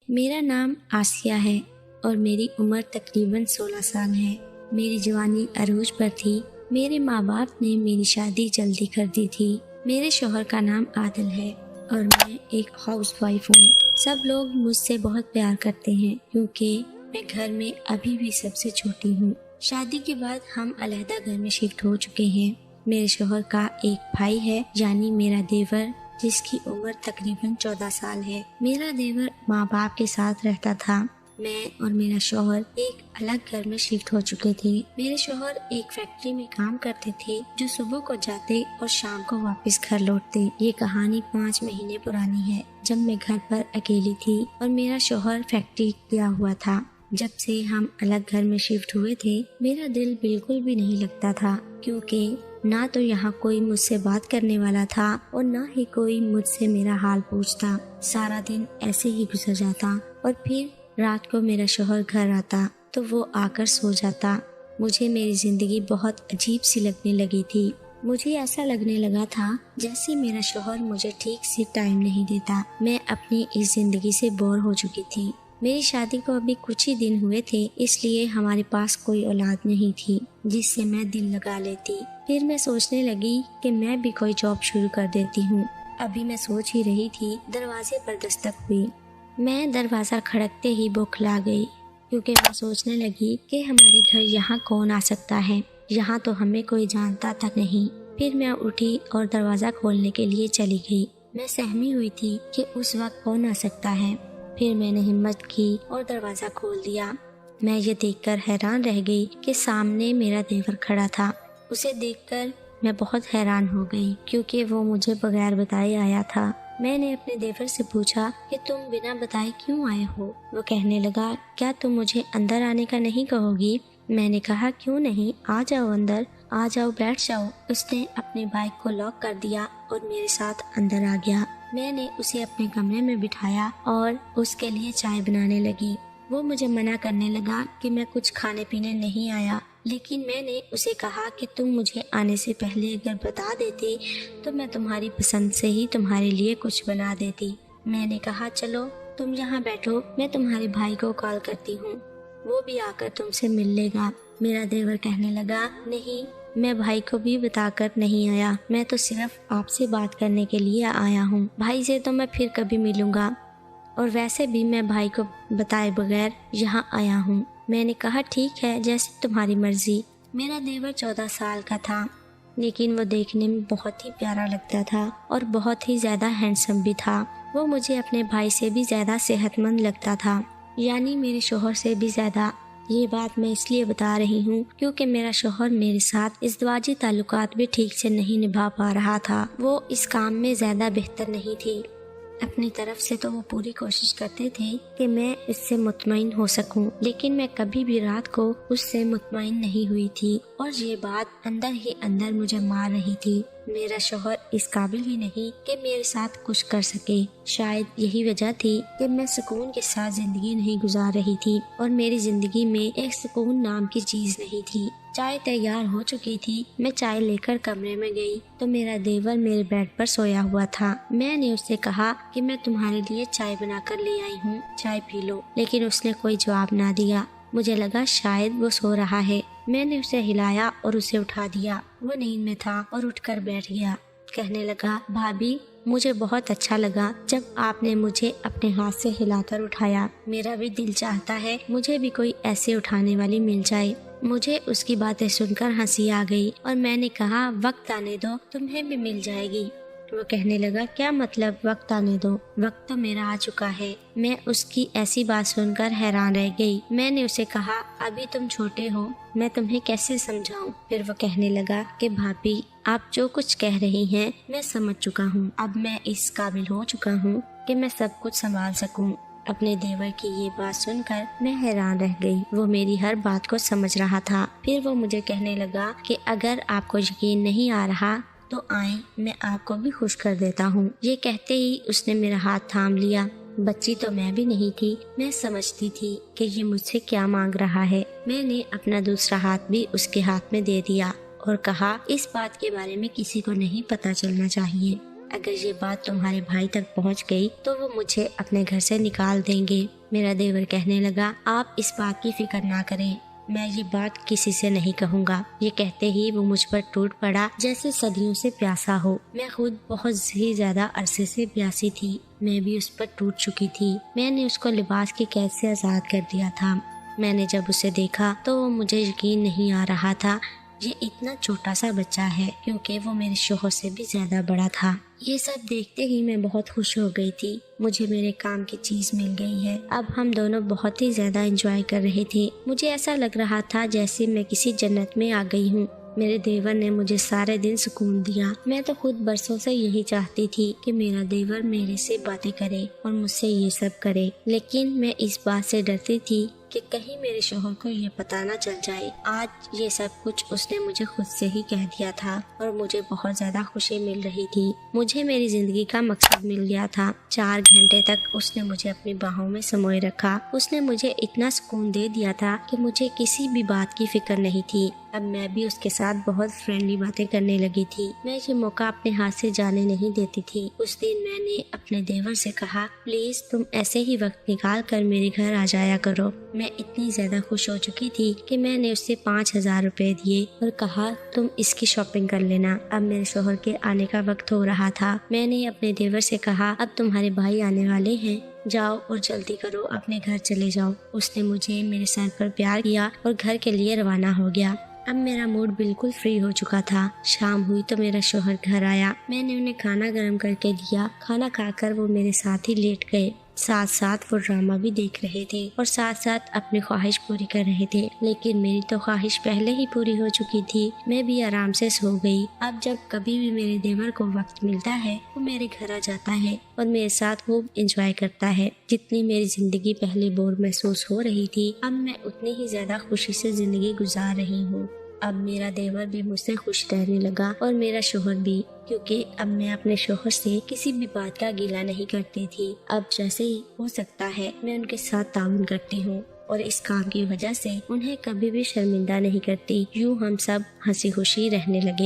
میرا نام آسیہ ہے اور میری عمر تقریباً 16 سال ہے۔ میری جوانی عروج پر تھی۔ میرے ماں باپ نے میری شادی جلدی کر دی تھی۔ میرے شوہر کا نام عادل ہے اور میں ایک ہاؤس وائف ہوں۔ سب لوگ مجھ سے بہت پیار کرتے ہیں کیونکہ میں گھر میں ابھی بھی سب سے چھوٹی ہوں۔ شادی کے بعد ہم علیحدہ گھر میں شفٹ ہو چکے ہیں۔ میرے شوہر کا ایک بھائی ہے یعنی میرا دیور، جس کی عمر تقریباً 14 سال ہے۔ میرا دیور ماں باپ کے ساتھ رہتا تھا۔ میں اور میرا شوہر ایک الگ گھر میں شفٹ ہو چکے تھے۔ میرے شوہر ایک فیکٹری میں کام کرتے تھے جو صبح کو جاتے اور شام کو واپس گھر لوٹتے۔ یہ کہانی 5 مہینے پرانی ہے جب میں گھر پر اکیلی تھی اور میرا شوہر فیکٹری گیا ہوا تھا۔ جب سے ہم الگ گھر میں شفٹ ہوئے تھے میرا دل بالکل بھی نہیں لگتا تھا، کیونکہ نہ تو یہاں کوئی مجھ سے بات کرنے والا تھا اور نہ ہی کوئی مجھ سے میرا حال پوچھتا۔ سارا دن ایسے ہی گزر جاتا اور پھر رات کو میرا شوہر گھر آتا تو وہ آ کر سو جاتا۔ مجھے میری زندگی بہت عجیب سی لگنے لگی تھی۔ مجھے ایسا لگنے لگا تھا جیسے میرا شوہر مجھے ٹھیک سے ٹائم نہیں دیتا۔ میں اپنی اس زندگی سے بور ہو چکی تھی۔ میری شادی کو ابھی کچھ ہی دن ہوئے تھے، اس لیے ہمارے پاس کوئی اولاد نہیں تھی جس سے میں دل لگا لیتی۔ پھر میں سوچنے لگی کہ میں بھی کوئی جاب شروع کر دیتی ہوں۔ ابھی میں سوچ ہی رہی تھی، دروازے پر دستک ہوئی۔ میں دروازہ کھڑکتے ہی بوکھلا گئی، کیونکہ میں سوچنے لگی کہ ہمارے گھر یہاں کون آ سکتا ہے، یہاں تو ہمیں کوئی جانتا تک نہیں۔ پھر میں اٹھی اور دروازہ کھولنے کے لیے چلی گئی۔ میں سہمی ہوئی تھی کہ اس وقت کون آ سکتا ہے۔ پھر میں نے ہمت کی اور دروازہ کھول دیا۔ میں یہ دیکھ کر حیران رہ گئی کہ سامنے میرا دیور کھڑا تھا۔ اسے دیکھ کر میں بہت حیران ہو گئی کیونکہ وہ مجھے بغیر بتائے آیا تھا۔ میں نے اپنے دیور سے پوچھا کہ تم بنا بتائے کیوں آئے ہو؟ وہ کہنے لگا، کیا تم مجھے اندر آنے کا نہیں کہو گی؟ میں نے کہا، کیوں نہیں، آ جاؤ اندر، آ جاؤ، بیٹھ جاؤ۔ اس نے اپنے بائک کو لاک کر دیا اور میرے ساتھ اندر آ گیا۔ میں نے اسے اپنے کمرے میں بٹھایا اور اس کے لیے چائے بنانے لگی۔ وہ مجھے منع کرنے لگا کہ میں کچھ کھانے پینے نہیں آیا، لیکن میں نے اسے کہا کہ تم مجھے آنے سے پہلے اگر بتا دیتی تو میں تمہاری پسند سے ہی تمہارے لیے کچھ بنا دیتی۔ میں نے کہا، چلو تم یہاں بیٹھو، میں تمہارے بھائی کو کال کرتی ہوں، وہ بھی آ کر تم سے مل لے گا۔ میرا دیور کہنے لگا، نہیں، میں بھائی کو بھی بتا کر نہیں آیا، میں تو صرف آپ سے بات کرنے کے لیے آیا ہوں۔ بھائی سے تو میں پھر کبھی ملوں گا، اور ویسے بھی میں بھائی کو بتائے بغیر یہاں آیا ہوں۔ میں نے کہا، ٹھیک ہے، جیسے تمہاری مرضی۔ میرا دیور 14 سال کا تھا، لیکن وہ دیکھنے میں بہت ہی پیارا لگتا تھا اور بہت ہی زیادہ ہینڈسم بھی تھا۔ وہ مجھے اپنے بھائی سے بھی زیادہ صحت مند لگتا تھا، یعنی میرے شوہر سے بھی زیادہ۔ یہ بات میں اس لیے بتا رہی ہوں کیونکہ میرا شوہر میرے ساتھ ازدواجی تعلقات بھی ٹھیک سے نہیں نبھا پا رہا تھا۔ وہ اس کام میں زیادہ بہتر نہیں تھی۔ اپنی طرف سے تو وہ پوری کوشش کرتے تھے کہ میں اس سے مطمئن ہو سکوں، لیکن میں کبھی بھی رات کو اس سے مطمئن نہیں ہوئی تھی اور یہ بات اندر ہی اندر مجھے مار رہی تھی۔ میرا شوہر اس قابل ہی نہیں کہ میرے ساتھ کچھ کر سکے۔ شاید یہی وجہ تھی کہ میں سکون کے ساتھ زندگی نہیں گزار رہی تھی اور میری زندگی میں ایک سکون نام کی چیز نہیں تھی۔ چائے تیار ہو چکی تھی۔ میں چائے لے کر کمرے میں گئی تو میرا دیور میرے بیڈ پر سویا ہوا تھا۔ میں نے اس سے کہا کہ میں تمہارے لیے چائے بنا کر لے آئی ہوں، چائے پی لو، لیکن اس نے کوئی جواب نہ دیا۔ مجھے لگا شاید وہ سو رہا ہے۔ میں نے اسے ہلایا اور اسے اٹھا دیا۔ وہ نیند میں تھا اور اٹھ کر بیٹھ گیا۔ کہنے لگا، بھابی، مجھے بہت اچھا لگا جب آپ نے مجھے اپنے ہاتھ سے ہلا کر اٹھایا۔ میرا بھی دل چاہتا ہے مجھے بھی کوئی ایسے اٹھانے والی مل جائے۔ مجھے اس کی باتیں سن کر ہنسی آ گئی اور میں نے کہا، وقت آنے دو، تمہیں بھی مل جائے گی۔ وہ کہنے لگا، کیا مطلب وقت آنے دو؟ وقت تو میرا آ چکا ہے۔ میں اس کی ایسی بات سن کر حیران رہ گئی۔ میں نے اسے کہا، ابھی تم چھوٹے ہو، میں تمہیں کیسے سمجھاؤں؟ پھر وہ کہنے لگا کہ بھابی، آپ جو کچھ کہہ رہی ہیں میں سمجھ چکا ہوں۔ اب میں اس قابل ہو چکا ہوں کہ میں سب کچھ سنبھال سکوں۔ اپنے دیور کی یہ بات سن کر میں حیران رہ گئی۔ وہ میری ہر بات کو سمجھ رہا تھا۔ پھر وہ مجھے کہنے لگا کہ اگر آپ کو یقین نہیں آ رہا تو آئیں، میں آپ کو بھی خوش کر دیتا ہوں۔ یہ کہتے ہی اس نے میرا ہاتھ تھام لیا۔ بچی تو میں بھی نہیں تھی، میں سمجھتی تھی کہ یہ مجھ سے کیا مانگ رہا ہے۔ میں نے اپنا دوسرا ہاتھ بھی اس کے ہاتھ میں دے دیا اور کہا، اس بات کے بارے میں کسی کو نہیں پتہ چلنا چاہیے۔ اگر یہ بات تمہارے بھائی تک پہنچ گئی تو وہ مجھے اپنے گھر سے نکال دیں گے۔ میرا دیور کہنے لگا، آپ اس بات کی فکر نہ کریں، میں یہ بات کسی سے نہیں کہوں گا۔ یہ کہتے ہی وہ مجھ پر ٹوٹ پڑا جیسے صدیوں سے پیاسا ہو۔ میں خود بہت ہی زیادہ عرصے سے پیاسی تھی، میں بھی اس پر ٹوٹ چکی تھی۔ میں نے اس کو لباس کی قید سے آزاد کر دیا تھا۔ میں نے جب اسے دیکھا تو وہ مجھے یقین نہیں آ رہا تھا یہ اتنا چھوٹا سا بچہ ہے، کیونکہ وہ میرے شوہر سے بھی زیادہ بڑا تھا۔ یہ سب دیکھتے ہی میں بہت خوش ہو گئی تھی، مجھے میرے کام کی چیز مل گئی ہے۔ اب ہم دونوں بہت ہی زیادہ انجوائے کر رہے تھے، مجھے ایسا لگ رہا تھا جیسے میں کسی جنت میں آ گئی ہوں۔ میرے دیور نے مجھے سارے دن سکون دیا۔ میں تو خود برسوں سے یہی چاہتی تھی کہ میرا دیور میرے سے باتیں کرے اور مجھ سے یہ سب کرے، لیکن میں اس بات سے ڈرتی تھی کہ کہیں میرے شوہر کو یہ پتہ نہ چل جائے۔ آج یہ سب کچھ اس نے مجھے خود سے ہی کہہ دیا تھا اور مجھے بہت زیادہ خوشی مل رہی تھی۔ مجھے میری زندگی کا مقصد مل گیا تھا۔ 4 گھنٹے تک اس نے مجھے اپنی باہوں میں سموئے رکھا۔ اس نے مجھے اتنا سکون دے دیا تھا کہ مجھے کسی بھی بات کی فکر نہیں تھی۔ اب میں بھی اس کے ساتھ بہت فرینڈلی باتیں کرنے لگی تھی۔ میں یہ موقع اپنے ہاتھ سے جانے نہیں دیتی تھی۔ اس دن میں نے اپنے دیور سے کہا، پلیز تم ایسے ہی وقت نکال کر میرے گھر آ جایا کرو۔ میں اتنی زیادہ خوش ہو چکی تھی کہ میں نے اس سے 5000 روپے دیے اور کہا، تم اس کی شاپنگ کر لینا۔ اب میرے شوہر کے آنے کا وقت ہو رہا تھا۔ میں نے اپنے دیور سے کہا، اب تمہارے بھائی آنے والے ہیں، جاؤ اور جلدی کرو، اپنے گھر چلے جاؤ۔ اس نے مجھے میرے سر پر پیار کیا اور گھر کے لیے روانہ ہو گیا۔ اب میرا موڈ بالکل فری ہو چکا تھا۔ شام ہوئی تو میرا شوہر گھر آیا۔ میں نے انہیں کھانا گرم کر کے دیا۔ کھانا کھا کر وہ میرے ساتھ ہی لیٹ گئے۔ ساتھ ساتھ وہ ڈرامہ بھی دیکھ رہے تھے اور ساتھ ساتھ اپنی خواہش پوری کر رہے تھے، لیکن میری تو خواہش پہلے ہی پوری ہو چکی تھی۔ میں بھی آرام سے سو گئی۔ اب جب کبھی بھی میرے دیور کو وقت ملتا ہے وہ میرے گھر آ جاتا ہے اور میرے ساتھ خوب انجوائے کرتا ہے۔ جتنی میری زندگی پہلے بور محسوس ہو رہی تھی، اب میں اتنی ہی زیادہ خوشی سے زندگی گزار رہی ہوں۔ اب میرا دیور بھی مجھ سے خوش رہنے لگا اور میرا شوہر بھی، کیونکہ اب میں اپنے شوہر سے کسی بھی بات کا گیلہ نہیں کرتی تھی۔ اب جیسے ہی ہو سکتا ہے میں ان کے ساتھ تعاون کرتی ہوں اور اس کام کی وجہ سے انہیں کبھی بھی شرمندہ نہیں کرتی۔ یوں ہم سب ہنسی خوشی رہنے لگے۔